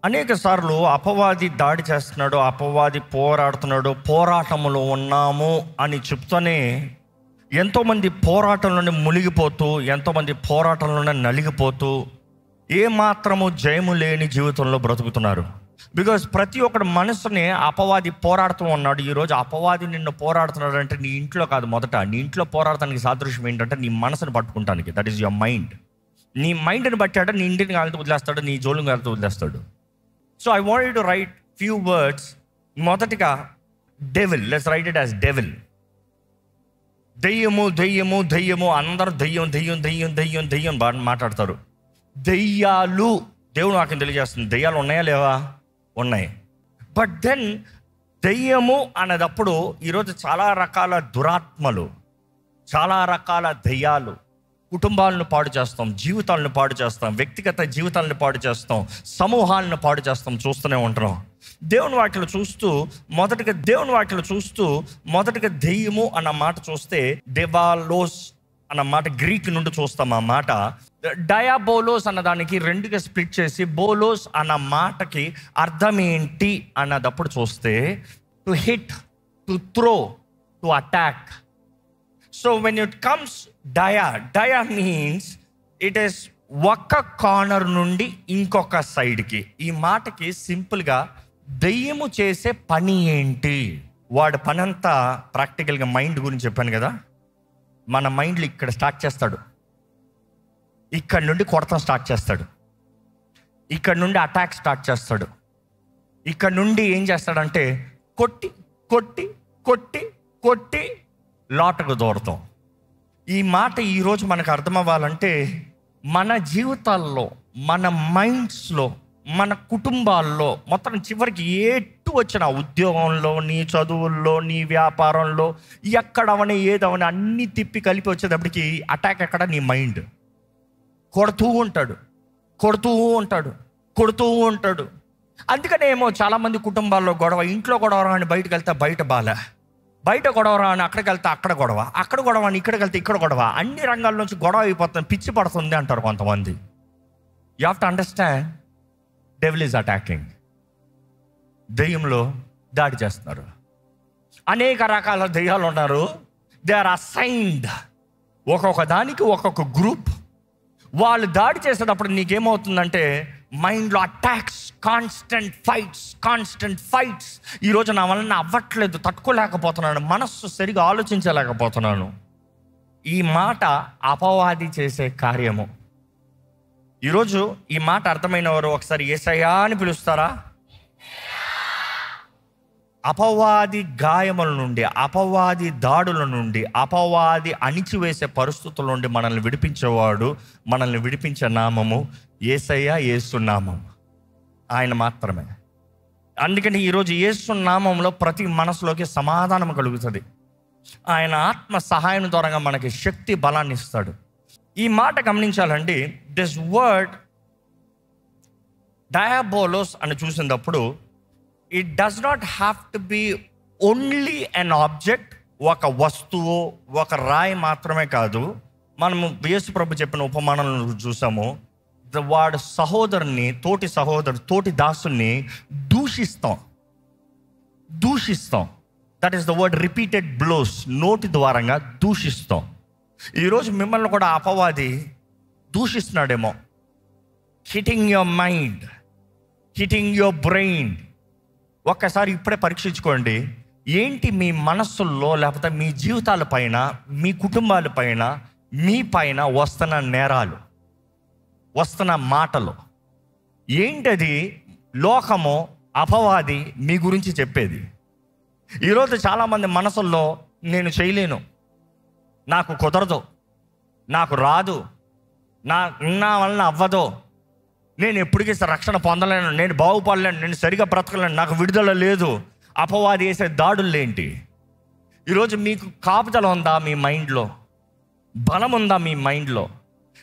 అనేక సార్లు అపవాది దాడి చేస్తున్నాడు, అపవాది పోరాడుతున్నాడు, పోరాటంలో ఉన్నాము అని చెప్తూనే ఎంతోమంది పోరాటంలోనే మునిగిపోతూ, ఎంతోమంది పోరాటంలోనే నలిగిపోతూ ఏమాత్రము జయము లేని జీవితంలో బ్రతుకుతున్నారు. బికాజ్ ప్రతి ఒక్కడి మనసుని అపవాది పోరాడుతూ ఉన్నాడు. ఈరోజు అపవాది నిన్ను పోరాడుతున్నాడు అంటే నీ ఇంట్లో కాదు, మొదట నీ ఇంట్లో పోరాడటానికి సాదృశ్యం ఏంటంటే నీ మనసుని పట్టుకుంటానికి. That is your mind. నీ మైండ్ని బట్టాడు నీ ఇంటిని కాలితో వదిలేస్తాడు, నీ జోలుని కాలితో వదిలేస్తాడు. So I want to write few words. మొదటిగా devil. Let's write it as devil. దెయ్యము దెయ్యము దెయ్యము, అందరూ దెయ్యం దెయ్యం దెయ్యం దెయ్యం దెయ్యం బాగా మాట్లాడతారు. దెయ్యాలు, దేవుడు నాకు తెలియజేస్తుంది, దెయ్యాలు ఉన్నాయా లేవా? ఉన్నాయి. బట్ దెన్ దెయ్యము అనేటప్పుడు ఈరోజు చాలా రకాల దురాత్మలు, చాలా రకాల దెయ్యాలు కుటుంబాలను పాడు చేస్తాం, జీవితాలను పాడు చేస్తాం, వ్యక్తిగత జీవితాలను పాడు చేస్తాం, సమూహాలను పాడు చేస్తాం, చూస్తూనే ఉంటున్నాం. దేవుని వాటిలో చూస్తూ మొదటిగా దెయ్యము అన్న మాట చూస్తే డెవాలోస్ అన్న మాట గ్రీక్ నుండి చూస్తాం. ఆ మాట డయాబోలోస్ అన్న దానికి రెండుగా స్ప్లిట్ చేసి బోలోస్ అన్న మాటకి అర్థం ఏంటి అన్నదప్పుడు చూస్తే to hit, to throw, to attack. So when it comes dia means it is ఒక్క కార్నర్ నుండి ఇంకొక సైడ్కి. ఈ మాటకి సింపుల్గా దెయ్యము చేసే పని ఏంటి? వాడి పని అంతా ప్రాక్టికల్గా మైండ్ గురించి చెప్పాను కదా. మన మైండ్లో ఇక్కడ స్టార్ట్ చేస్తాడు, ఇక్కడ నుండి కొడతాం స్టార్ట్ చేస్తాడు, ఇక్కడ నుండి అటాక్ స్టార్ట్ చేస్తాడు, ఇక్కడ నుండి ఏం చేస్తాడంటే కొట్టి కొట్టి కొట్టి కొట్టి లోటకు దూరతాం. ఈ మాట ఈరోజు మనకు అర్థం అవ్వాలంటే మన జీవితాల్లో, మన మైండ్స్లో, మన కుటుంబాల్లో, మొత్తం చివరికి ఎటు వచ్చిన ఉద్యోగంలో, నీ చదువుల్లో, నీ వ్యాపారంలో, ఎక్కడవని ఏదవని అన్నీ తిప్పి కలిపి వచ్చేటప్పటికి అటాక్ ఎక్కడ? నీ మైండ్. కొడుతూ ఉంటాడు. అందుకనే ఏమో చాలామంది కుటుంబాల్లో గొడవ, ఇంట్లో గొడవ అని బయటకు వెళ్తే బయట గొడవ అని అక్కడికి వెళ్తే అక్కడ గొడవ అని ఇక్కడికి వెళ్తే ఇక్కడ గొడవ, అన్ని రంగాల నుంచి గొడవ అయిపోతుంది, పిచ్చి పడుతుంది అంటారు కొంతమంది. You have to understand devil is attacking. దెయ్యంలో దాడి చేస్తున్నారు. అనేక రకాల దెయ్యాలు ఉన్నారు. దే ఆర్ అసైన్డ్, ఒక్కొక్క దానికి ఒక్కొక్క గ్రూప్. వాళ్ళు దాడి చేసేటప్పుడు నీకేమవుతుందంటే మైండ్లో అటాక్స్, కాన్స్టెంట్ ఫైట్స్. ఈరోజు నా వలన అవ్వట్లేదు, తట్టుకోలేకపోతున్నాను, మనస్సు సరిగా ఆలోచించలేకపోతున్నాను. ఈ మాట అపవాది చేసే కార్యము. ఈరోజు ఈ మాట అర్థమైన వారు ఒకసారి యేసయ్యా అని పిలుస్తారా? అపవాది గాయముల నుండి, అపవాది దాడుల నుండి, అపవాది అణిచివేసే పరిస్థితుల నుండి మనల్ని విడిపించేవాడు, మనల్ని విడిపించే నామము యేసయ్య, యేసు నామం. ఆయన మాత్రమే. అందుకని ఈరోజు యేసు నామంలో ప్రతి మనసులోకి సమాధానం కలుగుతుంది. ఆయన ఆత్మ సహాయం ద్వారా మనకి శక్తి, బలాన్ని ఇస్తాడు. ఈ మాట గమనించాలండి. దిస్ వర్డ్ డయాబోలోస్ అని చూసినప్పుడు it does not have to be only an object, ఒక వస్తువు, ఒక రాయి మాత్రమే కాదు. మనము యేసు ప్రభు చెప్పిన ఉపమానాలను చూసాము. వాడు సహోదరుని, తోటి దాసుని దూషిస్తాం. That is the word repeated blows. నోటి ద్వారంగా దూషిస్తాం. ఈరోజు మిమ్మల్ని కూడా అపవాది దూషిస్తున్నాడేమో. Hitting your mind, hitting your brain. ఒక్కసారి ఇప్పుడే పరీక్షించుకోండి. ఏంటి మీ మనస్సుల్లో, లేకపోతే మీ జీవితాల పైన, మీ కుటుంబాల పైన, మీ పైన వస్తున్న నేరాలు, వస్తున్న మాటలు ఏంటది? లోకము, అపవాది మీ గురించి చెప్పేది. ఈరోజు చాలామంది మనసుల్లో నేను చేయలేను, నాకు కుదరదు, నాకు రాదు, నా వలన అవ్వదు, నేను ఎప్పటికీ రక్షణ పొందలేను, నేను బాగుపడలేను, నేను సరిగా బ్రతకలేను, నాకు విడుదల లేదు. అపవాది వేసే దాడులేంటి? ఈరోజు మీకు కాపుదల ఉందా? మీ మైండ్లో బలం ఉందా? మీ మైండ్లో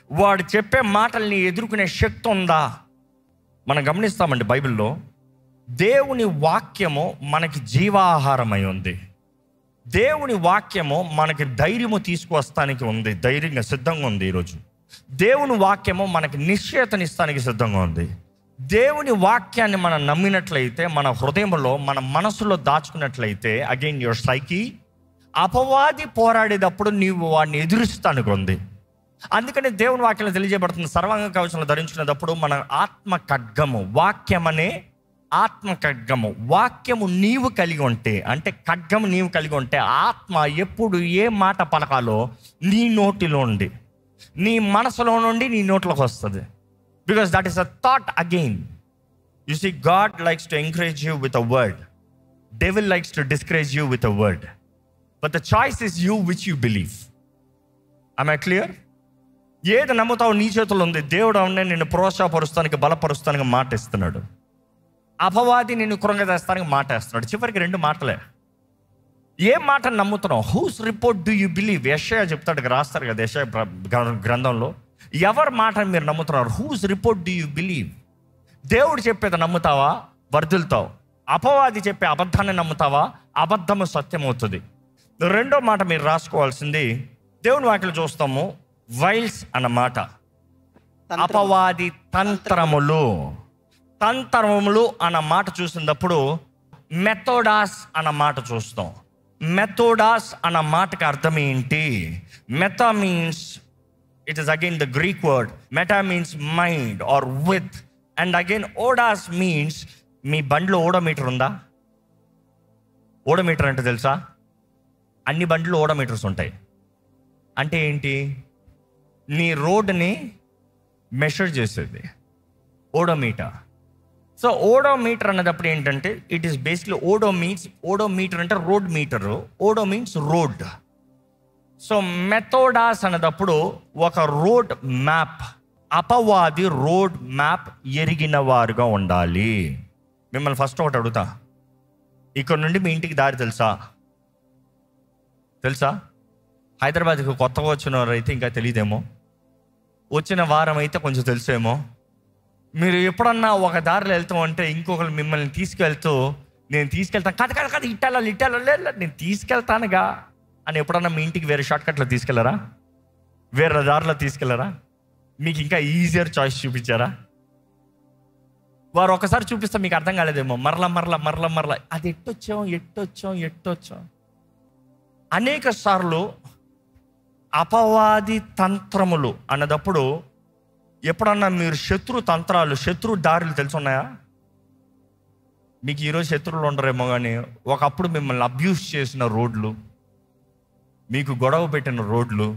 వాడు చెప్పే మాటల్ని ఎదుర్కొనే శక్తి ఉందా? మనం గమనిస్తామండి, బైబిల్లో దేవుని వాక్యము మనకి జీవాహారమై ఉంది. దేవుని వాక్యము మనకి ధైర్యము తీసుకువస్తానికి ఉంది, ధైర్యంగా సిద్ధంగా ఉంది. ఈరోజు దేవుని వాక్యము మనకి నిశ్చయతనిస్తానికి సిద్ధంగా ఉంది. దేవుని వాక్యాన్ని మనం నమ్మినట్లయితే, మన హృదయంలో, మన మనసులో దాచుకున్నట్లయితే, అగైన్ యువర్ సైకి, అపవాది పోరాడేటప్పుడు నీవు వాడిని ఎదురుస్తానికి ఉంది. అందుకని దేవుని వాక్యంలో తెలియజేయబడుతుంది, సర్వాంగ కవచంలో ధరించుకునేటప్పుడు మన ఆత్మ ఖడ్గము, వాక్యం అనే ఆత్మ ఖడ్గము, వాక్యము నీవు కలిగి ఉంటే, అంటే ఖడ్గము నీవు కలిగి ఉంటే, ఆత్మ ఎప్పుడు ఏ మాట పలకాలో నీ నోటిలో ఉండి, నీ మనసులో నుండి నీ నోట్లోకి వస్తుంది. Because that is a thought again. You see, God likes to encourage you with a word, devil likes to discourage you with a word, but the choice is you which you believe. I am clear? ఏది నమ్ముతావు నీ చేతుల్లో ఉంది. దేవుడు అవునే నిన్ను ప్రోత్సాహపరుస్తానికి, బలపరుస్తానికి మాట ఇస్తున్నాడు. అపవాది నిన్ను కృంగదీస్తానికి మాట ఇస్తున్నాడు. చివరికి 2 మాటలే. ఏ మాటను నమ్ముతున్నావు? Whose report do you believe? యెషయా చెప్తాడు, రాస్తారు కదా యెషయా గ్రంథంలో, ఎవరి మాటను మీరు నమ్ముతున్నారు? Who's report do you believe? దేవుడు చెప్పేది నమ్ముతావా? వర్ధిల్తావు. అపవాది చెప్పే అబద్ధాన్ని నమ్ముతావా? అబద్ధము సత్యమవుతుంది. 2వ మాట మీరు రాసుకోవాల్సింది, దేవుని వాక్యలో చూస్తాము, వైల్స్ అన్నమాట, అపవాది తంత్రములు. తంత్రములు అన్న మాట చూసినప్పుడు మెథోడాస్ అన్న మాట చూస్తాం. మెథోడాస్ అన్న మాటకి అర్థం ఏంటి? Meta means, it is again the Greek word. Meta means mind or with, and again odos means, మీ బండిలో ఓడోమీటర్ ఉందా? ఓడోమీటర్ అంటే తెలుసా? అన్ని బండ్లు ఓడోమీటర్స్ ఉంటాయి. అంటే ఏంటి? నీ రోడ్ని మెషర్ చేసేది ఓడోమీటర్. సో ఓడోమీటర్ అన్నప్పుడు ఏంటంటే, ఇట్ ఈస్ బేసిక్లీ ఓడోమీటర్ అంటే road meter, odo means road. So methodos అన్నప్పుడు ఒక రోడ్ మ్యాప్. అపవాది రోడ్ మ్యాప్ ఎరిగిన వారుగా ఉండాలి. మిమ్మల్ని ఫస్ట్ ఒకటి అడుగుతా, ఇక్కడ నుండి మీ ఇంటికి దారి తెలుసా? హైదరాబాద్కి కొత్తగా వచ్చిన వారు అయితే ఇంకా తెలియదేమో, వచ్చిన వారం అయితే కొంచెం తెలుసేమో. మీరు ఎప్పుడన్నా ఒక దారిలో వెళ్తూ ఉంటే ఇంకొకరు మిమ్మల్ని తీసుకెళ్తూ, నేను తీసుకెళ్తాను, కాదు ఇట్టాలో లేదు, నేను తీసుకెళ్తానుగా అని ఎప్పుడన్నా మీ ఇంటికి వేరే షార్ట్కట్లో తీసుకెళ్లరా? వేరే దారిలో తీసుకెళ్లరా? మీకు ఇంకా ఈజియర్ చాయిస్ చూపించారా? వారు ఒకసారి చూపిస్తే మీకు అర్థం కాలేదేమో, మరలా అది ఎట్టొచ్చాం. అనేక సార్లు అపవాది తంత్రములు అన్నదప్పుడు ఎప్పుడన్నా మీరు శత్రు తంత్రాలు, శత్రు దారులు తెలుసున్నాయా? మీకు ఈరోజు శత్రువులు ఉండరేమో, కానీ ఒకప్పుడు మిమ్మల్ని అబ్యూస్ చేసిన రోడ్లు, మీకు గొడవ పెట్టిన రోడ్లు,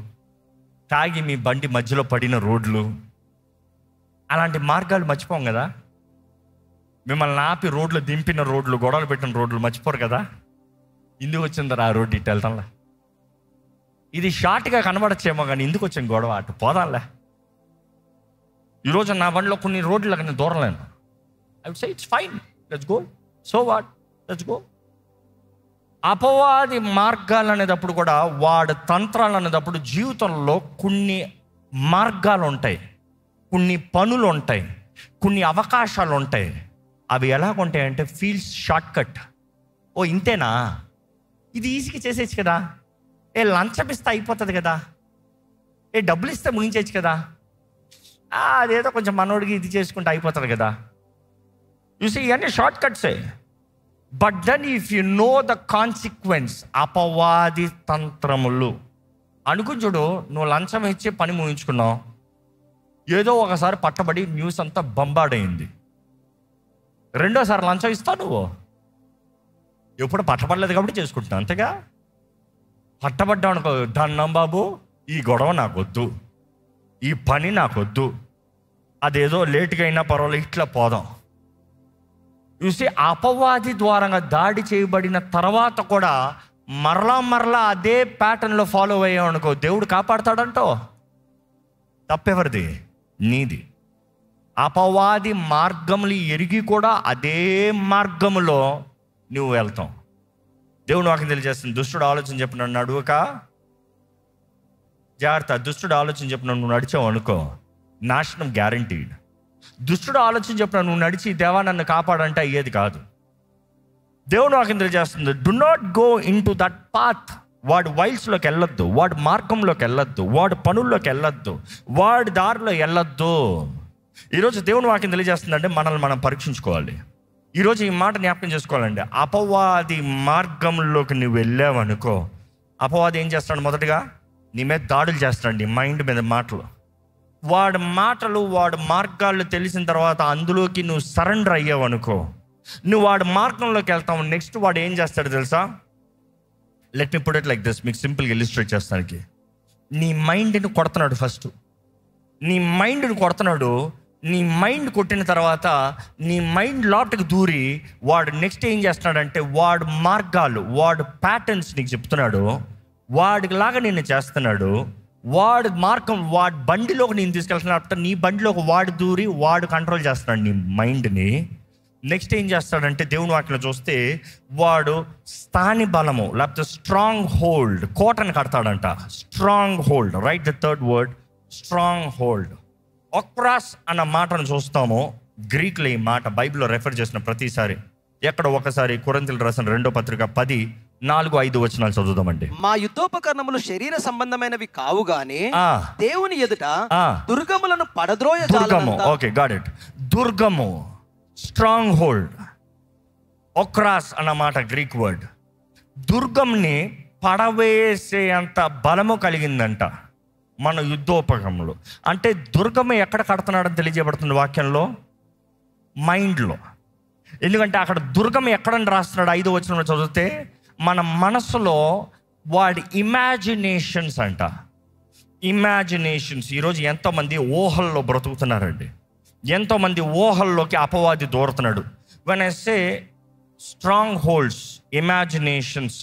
తాగి మీ బండి మధ్యలో పడిన రోడ్లు, అలాంటి మార్గాలు మర్చిపోం కదా. మిమ్మల్ని ఆపి రోడ్లు దింపిన రోడ్లు, గొడవలు పెట్టిన రోడ్లు మర్చిపోరు కదా. ఇందుకు వచ్చిందరా ఆ రోడ్డు ఇటు వెళ్తాంలే, ఇది షార్ట్గా కనబడచ్చేమో కానీ ఎందుకు వచ్చింది గొడవ, అటు పోదాంలే. ఈరోజు నా బండిలో కొన్ని రోడ్లకు నేను దూరలేను. I would say it's fine, let's go, so what, let's go. అపవాది మార్గాలు అనేటప్పుడు కూడా, వాడు తంత్రాలు అనేటప్పుడు జీవితంలో కొన్ని మార్గాలు ఉంటాయి, కొన్ని పనులు ఉంటాయి, కొన్ని అవకాశాలు ఉంటాయి. అవి ఎలాగుంటాయంటే ఫీల్స్ షార్ట్ కట్. ఓ ఇంతేనా, ఇది ఈజీగా చేసేయచ్చు కదా, లంచం ఇస్తే అయిపోతుంది కదా, డబ్బులు ఇస్తే ముగించేయచ్చు కదా, అదేదో కొంచెం మనోడికి ఇది చేసుకుంటే అయిపోతుంది కదా. చూసి ఇవన్నీ షార్ట్ కట్సే. But then if you know the consequence, అపవాది తంత్రములు అనుకుంటుడు, నువ్వు లంచం ఇచ్చి పని ముగించుకున్నావు, ఏదో ఒకసారి పట్టబడి న్యూస్ అంతా బంబాడైంది, రెండోసారి లంచం ఇస్తావు నువ్వు. ఎప్పుడు పట్టబడలేదు కాబట్టి చేసుకుంటున్నావు, అంతేగా. పట్టబడ్డావు అనుకో, దన్నం బాబు, ఈ గొడవ నాకొద్దు, ఈ పని నాకొద్దు, అదేదో లేటుగా అయినా పర్వాలేదు, ఇట్లా పోదాం. చూసి అపవాది ద్వారంగా దాడి చేయబడిన తర్వాత కూడా మరలా అదే ప్యాటర్న్లో ఫాలో అయ్యావు అనుకో, దేవుడు కాపాడుతాడంటో. తప్పెవరిది? నీది. అపవాది మార్గములు ఎరిగి కూడా అదే మార్గములో నువ్వు వెళ్తావు. దేవుడు వాక్యం తెలియజేస్తుంది, దుష్టుడు ఆలోచన చెప్పిన నడువక జాగ్రత్త. దుష్టుడు ఆలోచన చెప్పిన నువ్వు నడిచావు అనుకో, నాశనం గ్యారంటీడ్. దుష్టుడు ఆలోచన చెప్పిన నువ్వు నడిచి దేవా నన్ను కాపాడంటే అయ్యేది కాదు. దేవుడు వాక్యం తెలియజేస్తుంది, do not go in to that path. వాడు వైల్స్లోకి వెళ్ళొద్దు, వాడు మార్గంలోకి వెళ్ళొద్దు, వాడు పనుల్లోకి వెళ్ళొద్దు, వాడి దారిలో వెళ్ళొద్దు. ఈరోజు దేవుని వాక్యం తెలియజేస్తుందంటే మనల్ని మనం పరీక్షించుకోవాలి. ఈరోజు ఈ మాట జ్ఞాపకం చేసుకోవాలండి. అపవాది మార్గంలోకి నువ్వు వెళ్ళావనుకో, అపవాది ఏం చేస్తాడు? మొదటగా నీ మీద దాడులు చేస్తాడు, నీ మైండ్ మీద మాటలు. వాడి మాటలు, వాడి మార్గాలు తెలిసిన తర్వాత అందులోకి నువ్వు సరెండర్ అయ్యావనుకో, నువ్వు వాడి మార్గంలోకి వెళ్తావు. నెక్స్ట్ వాడు ఏం చేస్తాడు తెలుసా? Let me put it like this, మీకు సింపుల్గా ఇల్లుస్ట్రేట్ చేస్తానికి. నీ మైండ్ని కొడుతున్నాడు. ఫస్ట్ నీ మైండ్ని కొడుతున్నాడు. నీ మైండ్ కొట్టిన తర్వాత నీ మైండ్ లోపలికి దూరి వాడు నెక్స్ట్ ఏం చేస్తున్నాడంటే వాడు మార్గాలు, వాడు ప్యాటర్న్స్ నీకు చెప్తున్నాడు. వాడిలాగా నిన్ను చేస్తున్నాడు. వాడి మార్గం, వాడి బండిలోకి నేను తీసుకెళ్తున్నాడు. నీ బండిలోకి వాడు దూరి వాడు కంట్రోల్ చేస్తున్నాడు నీ మైండ్ని. నెక్స్ట్ ఏం చేస్తాడంటే దేవుని వాక్యంలో చూస్తే వాడు స్థాని బలము లేకపోతే స్ట్రాంగ్ హోల్డ్, కోటను కడతాడంట. Stronghold, right the third word, stronghold. ఒక్రాస్ అన్న మాటను చూస్తాము గ్రీక్లో. ఈ మాట బైబిల్లో రెఫర్ చేసిన ప్రతిసారి ఎక్కడ ఒకసారి కొరింథీయులకు రాసిన 2వ పత్రిక 10:4-5 వచనాలు చదువుదామండి. మా యుద్ధోపకరణములు శరీర సంబంధమైనవి కావు గాని దేవుని ఎదుట దుర్గములను దుర్గము. Okay, got it. దుర్గము, స్ట్రాంగ్ హోల్డ్. ఒక్రాస్ అన్న మాట గ్రీక్ వర్డ్. దుర్గంని పడవేసే అంత బలము కలిగిందంట మన యుద్ధోపకరణములు. అంటే దుర్గము ఎక్కడ కడుతున్నాడని తెలియజేయబడుతుంది వాక్యంలో, మైండ్లో. ఎందుకంటే అక్కడ దుర్గం ఎక్కడని రాస్తున్నాడు 5వ వచనంలో చదివితే మన మనసులో వాడి ఇమాజినేషన్స్ అంట. ఇమాజినేషన్స్. ఈరోజు ఎంతోమంది ఊహల్లో బ్రతుకుతున్నారండి. ఎంతోమంది ఊహల్లోకి అపవాది దూరుతున్నాడు. When I say strongholds, imaginations,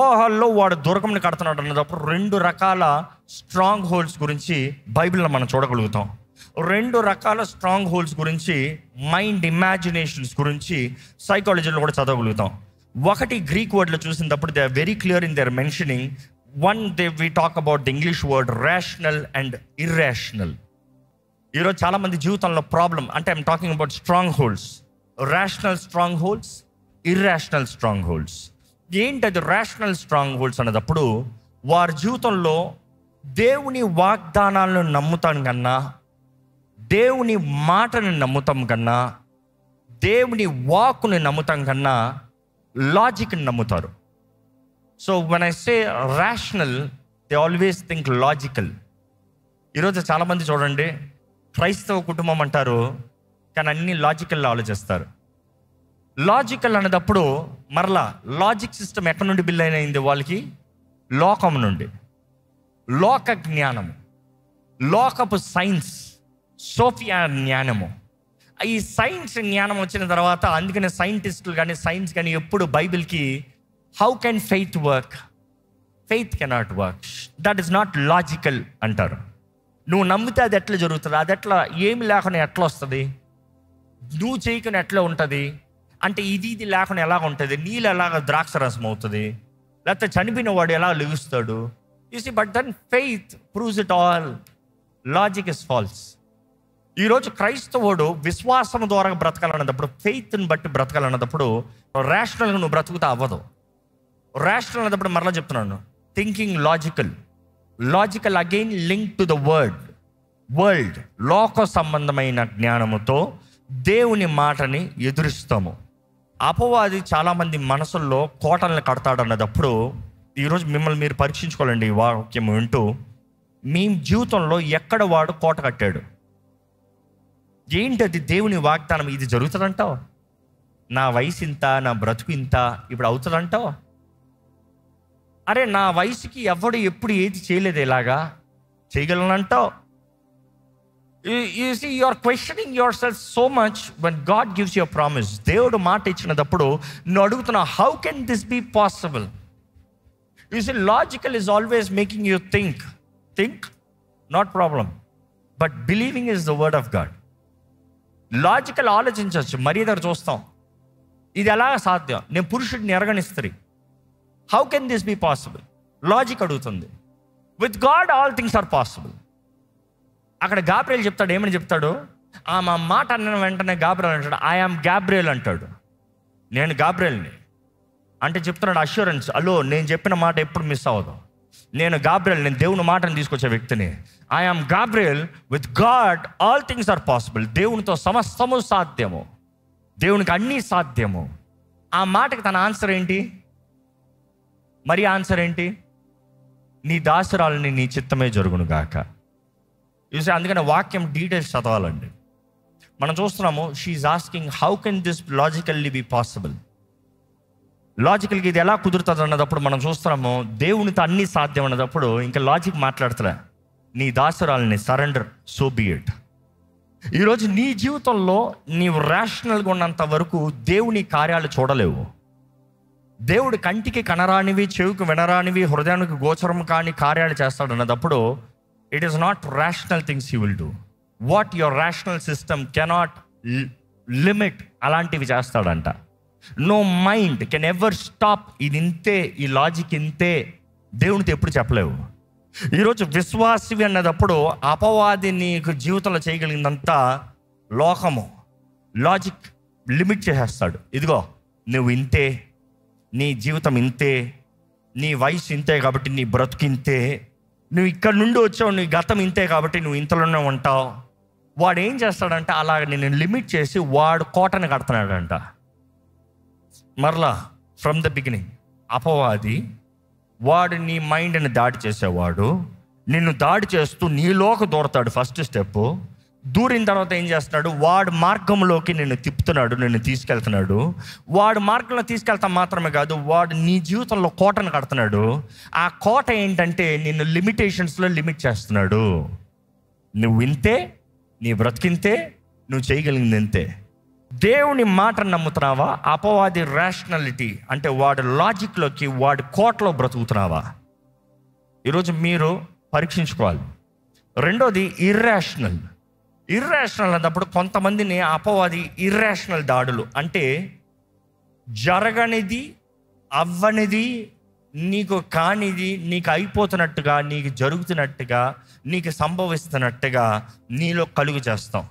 ఊహల్లో వాడు దుర్గంని కడుతున్నాడు అన్నప్పుడు 2 రకాల స్ట్రాంగ్ హోల్డ్స్ గురించి బైబిల్లో మనం చూడగలుగుతాం. 2 రకాల స్ట్రాంగ్ హోల్డ్స్ గురించి, మైండ్ ఇమాజినేషన్స్ గురించి సైకాలజీలో కూడా చదవగలుగుతాం. ఒకటి గ్రీక్ వర్డ్లో చూసినప్పుడు they are very clear in their mentioning. One, we talk about the English word rational and irrational. ఈరోజు చాలామంది జీవితంలో ప్రాబ్లం అంటే I'm talking about strongholds. Rational strongholds, irrational strongholds. ఏంటి అది రేషనల్ స్ట్రాంగ్ హోల్డ్స్ అన్నదప్పుడు వారి జీవితంలో దేవుని వాగ్దానాలను నమ్ముతాం కన్నా, దేవుని మాటని నమ్ముతాం కన్నా, దేవుని వాక్కుని నమ్ముతాం కన్నా లాజిక్ని నమ్ముతారు. So when I say rational, they always think logical. ఈరోజు చాలామంది చూడండి, క్రైస్తవ కుటుంబం అంటారు కానీ అన్నీ లాజికల్లో ఆలోచిస్తారు. లాజికల్ అనేటప్పుడు మరలా లాజిక్ సిస్టమ్ ఎక్కడి నుండి బిల్డ్ అయినది వాళ్ళకి? లోకం నుండి. లోక జ్ఞానము, లోకపు సైన్స్, సోఫియా జ్ఞానము. ఈ సైన్స్ జ్ఞానం వచ్చిన తర్వాత అందుకనే సైంటిస్టులు కానీ సైన్స్ కానీ ఎప్పుడు బైబిల్కి how can faith work, faith cannot work, that is not logical అంటారు. నువ్వు నమ్మితే అది ఎట్లా జరుగుతుంది? అది ఎట్లా, ఏమి లేకుండా ఎట్లా వస్తుంది? నువ్వు చేయకుండా ఎట్లా ఉంటుంది అంటే ఇది లేకుండా ఎలాగ ఉంటుంది? నీళ్ళు ఎలాగ ద్రాక్ష రసం అవుతుంది? లేకపోతే చనిపోయిన వాడు ఎలా లెగుస్తాడు? You see, but then faith proves it all. Logic is false. ఈరోజు క్రైస్తవుడు విశ్వాసం ద్వారా బ్రతకాలన్నప్పుడు, ఫెయిత్ని బట్టి బ్రతకాలన్నప్పుడు రేషనల్గా నువ్వు బ్రతుకుతా అవ్వదు. రేషనల్ అన్నప్పుడు మరలా చెప్తున్నాను, thinking logical. Logical again link to the world. లోక సంబంధమైన జ్ఞానముతో దేవుని మాటని ఎదురిస్తాము. అపవాది చాలామంది మనసుల్లో కోటలను కడతాడు అన్నదప్పుడు ఈరోజు మిమ్మల్ని మీరు పరీక్షించుకోవాలండి. ఈ వాక్యం వింటూ మీ జీవితంలో ఎక్కడ వాడు కోట కట్టాడు? ఏంటి అది? దేవుని వాగ్దానం ఇది జరుగుతుందంటావు? నా వయసు ఇంత, నా బ్రతుకు ఇంత, ఇప్పుడు అవుతుందంటావు? అరే నా వయసుకి ఎవడు ఎప్పుడు ఏది చేయలేదు, ఇలాగా చేయగలనంటావు? You see, you are questioning yourself so much when God gives you a promise. దేవుడు మాట ఇచ్చినప్పుడు నువ్వు అడుగుతున్నావు, how can this be possible? You see, logical is always making you think, not problem, but believing is the word of God. Logical ఆలోచించవచ్చు, మరీ దగ్గర చూస్తాం, ఇది ఎలా సాధ్యం? నేను పురుషుడిని ఎరగని స్త్రీ, how can this be possible? Logic అడుగుతుంది. With God all things are possible. అక్కడ గాబ్రియల్ చెప్తాడు, ఏమని చెప్తాడు? మా మాట అన్న వెంటనే గాబ్రియల్ అంటాడు, ఐ యామ్ గాబ్రియల్ అంటాడు. నేను గాబ్రియల్ని అంటే చెప్తున్నాడు అష్యూరెన్స్, అలో నేను చెప్పిన మాట ఎప్పుడు మిస్ అవ్వదు. నేను గాబ్రియల్, నేను దేవుని మాటను తీసుకొచ్చే వ్యక్తిని. I am Gabriel, with God all things are possible. దేవునితో సమస్తము సాధ్యము, దేవునికి అన్నీ సాధ్యము. ఆ మాటకి తన ఆన్సర్ ఏంటి? మరి ఆన్సర్ ఏంటి? నీ దాసురాలని నీ చిత్తమే జరుగును గాక. చూసి అందుకని వాక్యం డీటెయిల్స్ చదవాలండి. మనం చూస్తున్నాము, she's asking how can this logically be possible. లాజికల్గా ఇది ఎలా కుదురుతుంది అన్నదప్పుడు మనం చూస్తున్నాము, దేవునితో అన్నీ సాధ్యం అన్నదప్పుడు ఇంకా లాజిక్ మాట్లాడుతున్నా, నీ దాసురాలని సరెండర్, సో బీ ఇట్. ఈరోజు నీ జీవితంలో నీవు రేషనల్గా ఉన్నంత వరకు దేవుని కార్యాలు చూడలేవు. దేవుడు కంటికి కనరానివి, చెవికి వినరానివి, హృదయానికి గోచరం కాని కార్యాలు చేస్తాడు అన్నదప్పుడు it is not rational things he will do. What your rational system cannot limit, అలాంటివి చేస్తాడంట. No mind can ever stop. ఇది ఇంతే, ఈ లాజిక్ ఇంతే, దేవునితో ఎప్పుడు చెప్పలేవు. ఈరోజు విశ్వాసివి అన్నదప్పుడు అపవాది నీకు జీవితంలో చేయగలిగిందంతా లోకము, లాజిక్ లిమిట్ చేసేస్తాడు. ఇదిగో నువ్వు ఇంతే, నీ జీవితం ఇంతే, నీ వయసు ఇంతే కాబట్టి నీ బ్రతుకు ఇంతే, నువ్వు ఇక్కడ నుండి వచ్చావు, నీ గతం ఇంతే కాబట్టి నువ్వు ఇంతలోనే ఉంటావు. వాడు ఏం చేస్తాడంటే అలాగ నేను లిమిట్ చేసి వాడు కోటను కడుతున్నాడంట. మరలా ఫ్రమ్ ద బిగినింగ్ అపవాది వాడు నీ మైండ్ని దాడి చేసేవాడు. నిన్ను దాడి చేస్తూ నీలోకి దూరతాడు. ఫస్ట్ స్టెప్ దూరిన తర్వాత ఏం చేస్తున్నాడు? వాడు మార్గంలోకి నిన్ను తిప్పుతున్నాడు, నిన్ను తీసుకెళ్తున్నాడు. వాడు మార్గంలో తీసుకెళ్తా మాత్రమే కాదు, వాడు నీ జీవితంలో కోటను కడుతున్నాడు. ఆ కోట ఏంటంటే నిన్ను లిమిటేషన్స్లో లిమిట్ చేస్తున్నాడు. నువ్వు ఇంతే, నీ బ్రతికింతే, నువ్వు చేయగలిగింది ఇంతే. దేవుని మాటను నమ్ముతున్నావా? అపవాది రేషనాలిటీ అంటే వాడు లాజిక్లోకి, వాడి కోటలో బ్రతుకుతున్నావా? ఈరోజు మీరు పరీక్షించుకోవాలి. రెండోది ఇర్రేషనల్. ఇర్రేషనల్ అన్నప్పుడు కొంతమందిని అపవాది ఇర్రేషనల్ దాడులు అంటే జరగనిది, అవ్వనిది, నీకు కానిది నీకు అయిపోతున్నట్టుగా, నీకు జరుగుతున్నట్టుగా, నీకు సంభవిస్తున్నట్టుగా నీలో కలుగు చేస్తాం.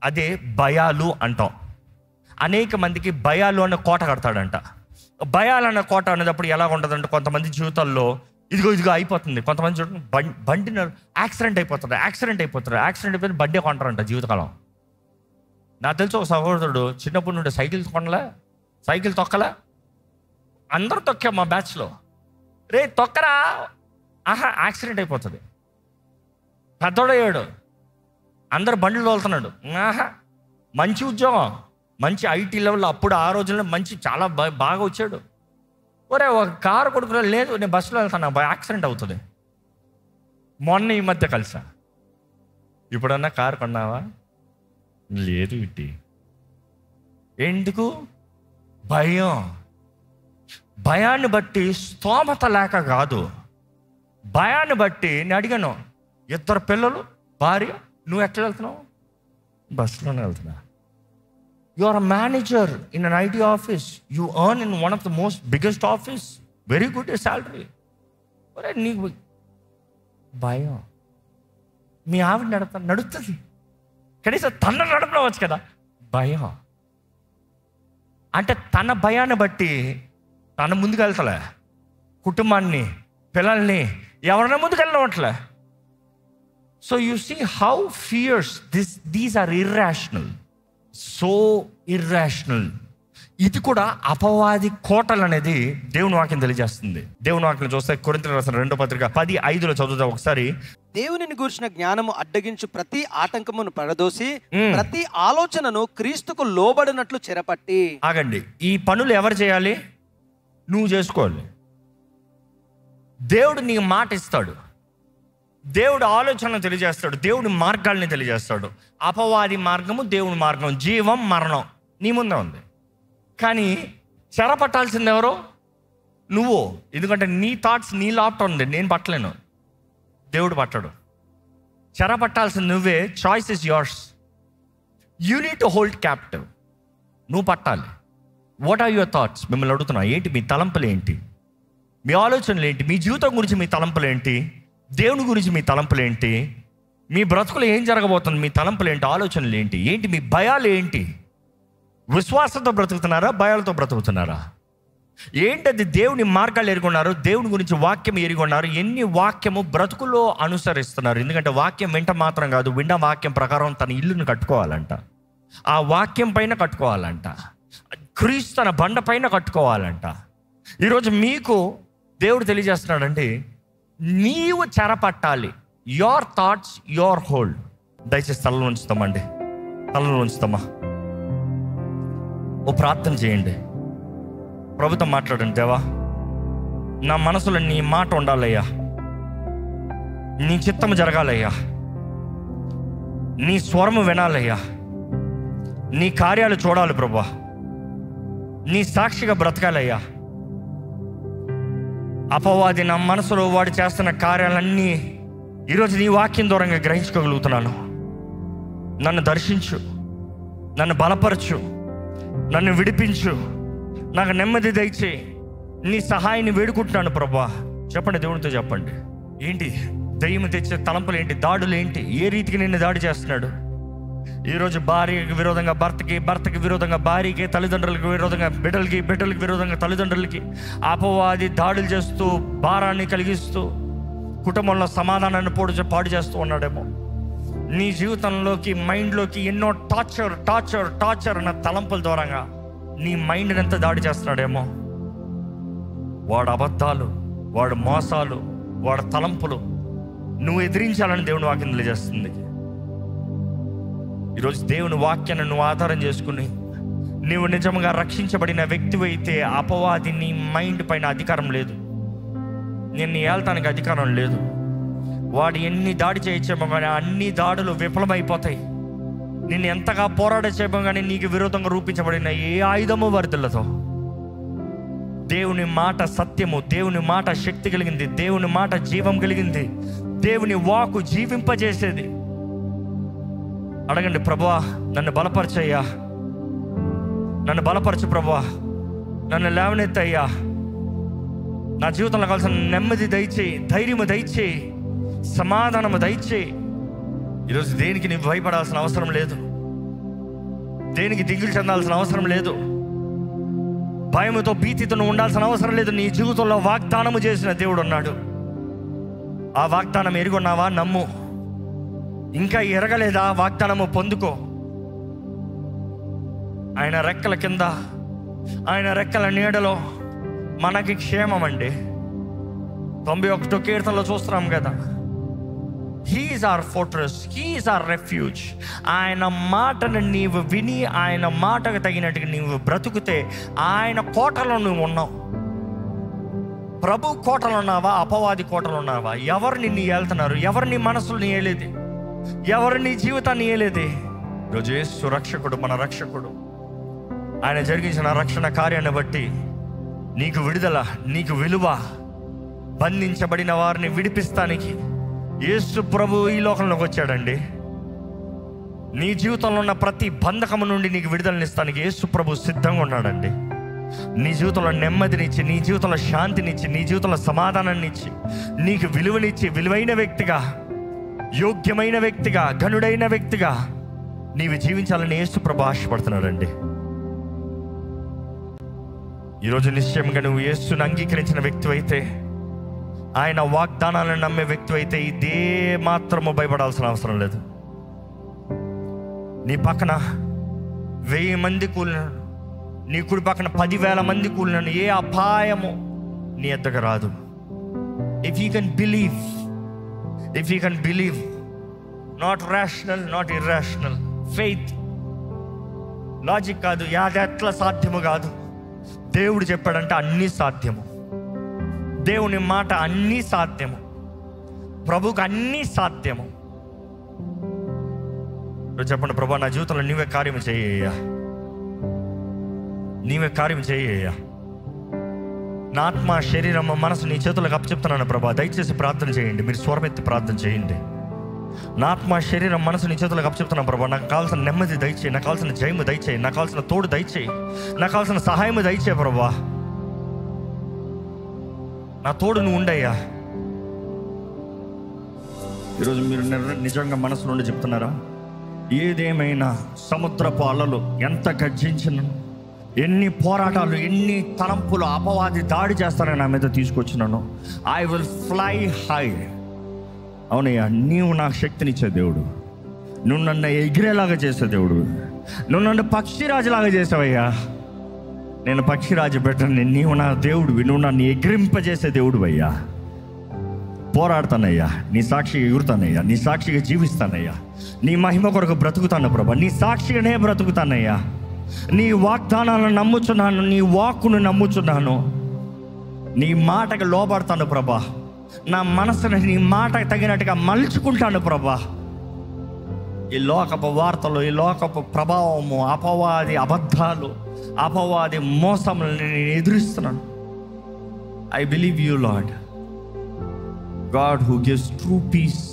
అదే భయాలు అంటాం. అనేక మందికి భయాలు అన్న కోట కడతాడంట. భయాలు అన్న కోట అనేటప్పుడు ఎలా ఉంటుందంటే కొంతమంది జీవితాల్లో ఇదిగో అయిపోతుంది. కొంతమంది చూడండి, బండి యాక్సిడెంట్ అయిపోతుంది, బండి కొంటారంట జీవితకాలం. నాకు తెలిసి ఒక సహోదరుడు చిన్నప్పటి నుండి సైకిల్ తొక్కలే, అందరూ తొక్కా మా బ్యాచ్లో. రే తొక్కరా, యాక్సిడెంట్ అయిపోతుంది. పెద్దోడయ్యాడు, అందరు బండ్లు తోలుతున్నాడు, మంచి ఉద్యోగం, మంచి ఐటీ లెవెల్, అప్పుడు ఆ రోజుల్లో మంచి చాలా బాగా వచ్చాడు. ఒరే ఒక కారు కొడుకులో లేదు, నేను బస్సులో వెళ్తాను, యాక్సిడెంట్ అవుతుంది. మొన్న ఈ మధ్య కలిసా, ఇప్పుడన్నా కారు కొన్నావా? లేదు. ఇట్టి ఎందుకు? భయాన్ని బట్టి, స్తోమత లేక కాదు, భయాన్ని బట్టి. నేను అడిగాను, 2 పిల్లలు, భార్య, నువ్వు ఎట్లా వెళ్తున్నావు? బస్సులోనే వెళ్తున్నా. You are a manager in an IT office. You earn in one of the most biggest office. Very good salary. ఒరే నీకు భయం. మీ ఆవిడ నడుస్తుంది, కనీసం తన నడపవచ్చు కదా. భయం అంటే తన భయాన్ని బట్టి తన ముందుకు వెళ్తలే, కుటుంబాన్ని, పిల్లల్ని ఎవరైనా ముందుకు వెళ్ళవట్లే. So you see how fears these are irrational. So irrational. ఇది కూడా అపవాది కోటలు అనేది దేవుని వాక్యం తెలియజేస్తుంది. దేవుని వాక్యం చూస్తే కొరింథీయులకు రాసిన 2వ పత్రిక 10:5 చదువుతాం ఒకసారి. దేవునిని గూర్చిన జ్ఞానము అడ్డగించు ప్రతి ఆటంకమును పడదోసి ప్రతి ఆలోచనను క్రీస్తుకు లోబడినట్లు చెరపట్టి. ఆగండి, ఈ పనులు ఎవరు చేయాలి? నువ్వు చేసుకోవాలి. దేవుడు నీకు మాట ఇస్తాడు, దేవుడు ఆలోచనలు తెలియజేస్తాడు, దేవుడి మార్గాల్ని తెలియజేస్తాడు. అపవాది మార్గము, దేవుని మార్గం, జీవం మరణం నీ ముందే ఉంది. కానీ చెరపట్టాల్సింది ఎవరు? నువ్వు. ఎందుకంటే నీ థాట్స్ నీ లాప్టాప్ ఉంది, నేను పట్టలేను, దేవుడు పట్టడు. చెరపట్టాల్సింది నువ్వే. Choice is yours. You need to hold captive. నువ్వు పట్టాలి. What are your thoughts? మిమ్మల్ని అడుగుతున్నా, ఏంటి మీ తలంపులు ఏంటి? మీ ఆలోచనలు ఏంటి? మీ జీవితం గురించి మీ తలంపులు ఏంటి? దేవుని గురించి మీ తలంపులు ఏంటి? మీ బ్రతుకులు ఏం జరగబోతుంది? మీ తలంపులు ఏంటి? ఆలోచనలు ఏంటి? ఏంటి మీ భయాలు ఏంటి? విశ్వాసంతో బ్రతుకుతున్నారా, భయాలతో బ్రతుకుతున్నారా? ఏంటది? దేవుని మార్గాలు ఎరుగున్నారు, దేవుని గురించి వాక్యం ఎరుగున్నారు, ఎన్ని వాక్యము బ్రతుకులో అనుసరిస్తున్నారు. ఎందుకంటే వాక్యం వెంట మాత్రం కాదు, విన్న వాక్యం ప్రకారం తన ఇల్లును కట్టుకోవాలంట, ఆ వాక్యం పైన కట్టుకోవాలంట, క్రీస్తు తన బండ పైన కట్టుకోవాలంట. ఈరోజు మీకు దేవుడు తెలియజేస్తున్నాడండి, నీవు చెరపట్టాలి. Your thoughts your hold. దయచేసి తలలో ఉంచుతామండి, తలలో ఉంచుతామా? ఓ ప్రార్థన చేయండి, ప్రభుత్వం మాట్లాడండి. దేవా, నా మనసులో నీ మాట ఉండాలయ్యా, నీ చిత్తం జరగాలయ్యా, నీ స్వరము వినాలయ్యా, నీ కార్యాలు చూడాలి ప్రభువా, నీ సాక్షిగా బ్రతకాలయ్యా. అపవాది నా మనసులో వాడు చేస్తున్న కార్యాలన్నీ ఈరోజు నీ వాక్యం దూరంగా గ్రహించుకోగలుగుతున్నాను. నన్ను దర్శించు, నన్ను బలపరచు, నన్ను విడిపించు, నాకు నెమ్మది దయచేయి. నీ సహాయాన్ని వేడుకుంటున్నాను ప్రభువా. చెప్పండి, దేవునితో చెప్పండి. ఏంటి దయ్యం తెచ్చే తలంపులు ఏంటి? దాడులు ఏంటి? ఏ రీతికి నిన్ను దాడి చేస్తున్నాడు? ఈరోజు భార్యకి విరోధంగా భర్తకి, భర్తకి విరోధంగా భార్యకి, తల్లిదండ్రులకు విరోధంగా బిడ్డలకి, బిడ్డలకి విరోధంగా తల్లిదండ్రులకి అపవాది దాడులు చేస్తూ, భారాన్ని కలిగిస్తూ, కుటుంబంలో సమాధానాన్ని పాడు చేస్తూ ఉన్నాడేమో. నీ జీవితంలోకి, మైండ్లోకి ఎన్నో టార్చర్ అన్న తలంపుల ద్వారంగా నీ మైండ్ని ఎంత దాడి చేస్తున్నాడేమో. వాడు అబద్ధాలు, వాడు మోసాలు, వాడు తలంపులు నువ్వు ఎదిరించాలని దేవుని వాక్యం తెలియజేస్తుంది. ఈరోజు దేవుని వాక్యాన్ని నువ్వు ఆధారం చేసుకుని నీవు నిజంగా రక్షించబడిన వ్యక్తివి అయితే అపవాది నీ మైండ్ పైన అధికారం లేదు, నిన్ను ఏల్తానికి అధికారం లేదు. వాడు ఎన్ని దాడి చేయచ్చేమో కానీ అన్ని దాడులు విఫలమైపోతాయి. నిన్ను ఎంతగా పోరాడచేమో కానీ నీకు విరోధంగా రూపించబడిన ఏ ఆయుధము వర్ధిల్లదు. దేవుని మాట సత్యము, దేవుని మాట శక్తి కలిగింది, దేవుని మాట జీవం కలిగింది, దేవుని వాక్కు జీవింపజేసేది. అడగండి, ప్రభువా నన్ను బలపరచయ్యా, నన్ను బలపరచు ప్రభువా, నన్ను లేవనెత్తయ్యా, నా జీవితంలో కావాల్సిన నెమ్మది దయచేయి, ధైర్యము దయచేయి, సమాధానము దయచేయి. ఈరోజు దేనికి నీవు భయపడాల్సిన అవసరం లేదు, దేనికి దిగులు చెందాల్సిన అవసరం లేదు, భయముతో భీతితో నువ్వు ఉండాల్సిన అవసరం లేదు. నీ జీవితంలో వాగ్దానము చేసిన దేవుడు ఉన్నాడు. ఆ వాగ్దానం ఎరుగున్నావా? నమ్ము. ఇంకా ఎరగలేదా? వాగ్దానము పొందుకో. ఆయన రెక్కల కింద, ఆయన రెక్కల నీడలో మనకి క్షేమం అండి. 91వ కీర్తనలో చూస్తున్నాం కదా, he's our fortress, he's our refuge. ఆయన మాటను నీవు విని, ఆయన మాటకు తగినట్టుగా నీవు బ్రతుకుతే ఆయన కోటలో నువ్వు ఉన్నావు. ప్రభు కోటలో ఉన్నావా? అపవాది కోటలో ఉన్నావా? ఎవరు నిన్ను ఏళ్తున్నారు? ఎవరు నీ మనసుని ఏలేది? ఎవరు నీ జీవితాన్ని ఏలేది? ఈరోజు యేసు రక్షకుడు, మన రక్షకుడు. ఆయన జరిగించిన రక్షణ కార్యాన్ని బట్టి నీకు విడుదల, నీకు విలువ. బంధించబడిన వారిని విడిపిస్తానికి యేసు ప్రభు ఈ లోకంలోకి వచ్చాడండి. నీ జీవితంలో ఉన్న ప్రతి బంధకము నుండి నీకు విడుదలనిస్తానికి యేసు ప్రభు సిద్ధంగా ఉన్నాడండి. నీ జీవితంలో నెమ్మదినిచ్చి, నీ జీవితంలో శాంతినిచ్చి, నీ జీవితంలో సమాధానాన్ని ఇచ్చి, నీకు విలువనిచ్చి, విలువైన వ్యక్తిగా, యోగ్యమైన వ్యక్తిగా, ఘనుడైన వ్యక్తిగా నీవు జీవించాలని యేసు ప్రభు ఆశపడుతున్నాడండి. ఈరోజు నిశ్చయంగా నువ్వు యేసుని అంగీకరించిన వ్యక్తి అయితే, ఆయన వాగ్దానాలను నమ్మే వ్యక్తి అయితే ఇదే మాత్రము భయపడాల్సిన అవసరం లేదు. నీ పక్కన 1000 మంది కూలినాను, నీ కుడి పక్కన 10,000 మంది కూలినాను, ఏ అపాయము నీ ఎద్దకు రాదు. If you can believe, if you can believe, not rational, not irrational faith, logic కాదు, అది ఎట్లా సాధ్యము కాదు. దేవుడు చెప్పాడంటే అన్నీ సాధ్యము. దేవుని మాట అన్నీ సాధ్యము. ప్రభువుకు అన్నీ సాధ్యము. చెప్పండి, ప్రభా నా జీవితంలో నీవే కార్యం చేయ్యా, నీవే కార్యం చేయ్యా. నా ఆత్మ, శరీరం, మనసు నీ చేతులకు అప్పచెప్తున్నాను ప్రభా. దయచేసి ప్రార్థన చేయండి, మీరు స్వరమెత్తి ప్రార్థన చేయండి. నా ఆత్మ, శరీరం, మనసు నీ చేతులకు అప్పచెప్తున్నాను ప్రభా. నాకు కావాల్సిన నెమ్మది దయచేయి, నాకు కావాల్సిన జయము దయచేయి, నాకు కావాల్సిన తోడు దయచేయి, నాకు కావాల్సిన సహాయము దయచేయి ప్రభా. నా తోడు నువ్వు ఉండయ్యా. ఈరోజు మీరు నిజంగా మనసు నుండి చెప్తున్నారా? ఏదేమైనా సముద్రపు అలలు ఎంత గర్జించినను, ఎన్ని పోరాటాలు, ఎన్ని తలంపులు అపవాది దాడి చేస్తానని నా మీద తీసుకొచ్చినాను. I will fly high. అవునయ్యా, నీవు నాకు శక్తినిచ్చే దేవుడు. నువ్వు నన్ను ఎగిరేలాగా చేసే దేవుడు. నువ్వు నన్ను పక్షిరాజులాగా చేసావయ్యా. నేను పక్షిరాజు పెట్టను. నీవు నా దేవుడివి. నువ్వు నన్ను ఎగిరింపజేసే దేవుడు అయ్యా. పోరాడతానయ్యా, నీ సాక్షిగా ఎగురుతానయ్యా, నీ సాక్షిగా జీవిస్తానయ్యా, నీ మహిమ కొరకు బ్రతుకుతాను ప్రభా, నీ సాక్షిగానే బ్రతుకుతానయ్యా. నీ వాగ్దానాలను నమ్ముచున్నాను, నీ వాక్కును నమ్ముచున్నాను, నీ మాటకు లోబడతాను ప్రభా. నా మనసుని నీ మాటకు తగినట్టుగా మలుచుకుంటాను ప్రభా. ఈ లోకపు వార్తలు, ఈ లోకపు ప్రభావము, అపవాది అబద్ధాలు, అపవాది మోసములను నేను ఎదురిస్తున్నాను. I believe you Lord, God who gives true peace.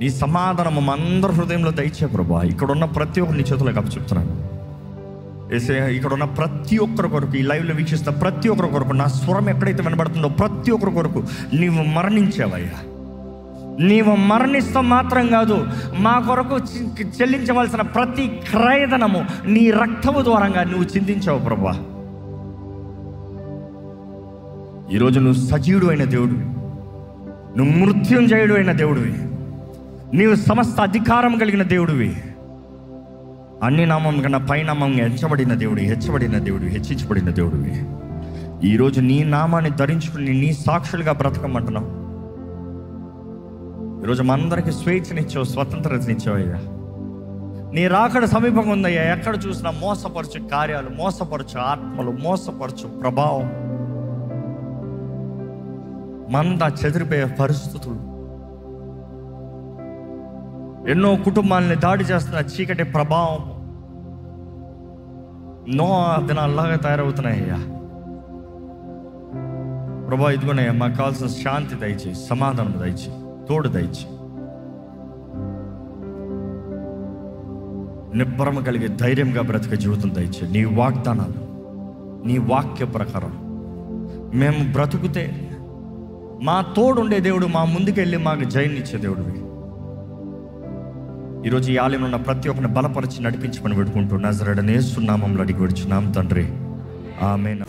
నీ సమాధానము అందరి హృదయంలో దయచే ప్రభా. ఇక్కడ ఉన్న ప్రతి ఒక్కరు నీ చేతులకు అప్పచెప్తున్నాను. ఇక్కడ ఉన్న ప్రతి ఒక్కరి కొరకు, ఈ లైవ్లో వీక్షిస్తున్న ప్రతి ఒక్కరి కొరకు, నా స్వరం ఎక్కడైతే వినబడుతుందో ప్రతి ఒక్కరి కొరకు నీవు మరణించావయ్యా. నీవు మరణిస్తాం మాత్రం కాదు, మా కొరకు చెల్లించవలసిన ప్రతి క్రయధనము నీ రక్తము ద్వారంగా నువ్వు చిందించావు ప్రభా. ఈరోజు నువ్వు సజీవుడు అయిన దేవుడివి, నువ్వు మృత్యుంజయుడు అయిన దేవుడివి, నీవు సమస్త అధికారం కలిగిన దేవుడివి. అన్ని నామం కన్నా పైనామంగా హెచ్చబడిన దేవుడివి, హెచ్చించబడిన దేవుడివి. ఈరోజు నీ నామాన్ని ధరించుకుని నీ సాక్షులుగా బ్రతకమంటున్నావు. ఈరోజు మనందరికీ స్వేచ్ఛనిచ్చావు, స్వతంత్రతనిచ్చావయ్యా. నీ రాకడ సమీపంగా ఉందయ్యా. ఎక్కడ చూసినా మోసపరచు కార్యాలు, మోసపరచు ఆత్మలు, మోసపరచు ప్రభావం, మంద చెదిరిపోయే పరిస్థితులు, ఎన్నో కుటుంబాలని దాడి చేస్తున్న చీకటి ప్రభావం దినాల్లాగా తయారవుతున్నాయ్యా. ప్రభా, ఇదిగోనయ్యా, మాకు కావాల్సిన శాంతి దయచేయి, సమాధానం దయచేయి, తోడు దయచేయి, నిబ్బరం కలిగే ధైర్యంగా బ్రతికే జీవితం దయచేయి. నీ వాగ్దానాలు, నీ వాక్య ప్రకారం మేము బ్రతుకుతే మా తోడుండే దేవుడు, మా ముందుకెళ్ళి మాకు జయాన్నిచ్చే దేవుడివి. ఈరోజు ఈ ఆలయంలో ఉన్న ప్రతి ఒక్కరిని బలపరిచి నడిపించమని పెట్టుకుంటూ నజరేయుడైన యేసు నామములో అడిగి విడుచున్నాం తండ్రి, ఆమేన్.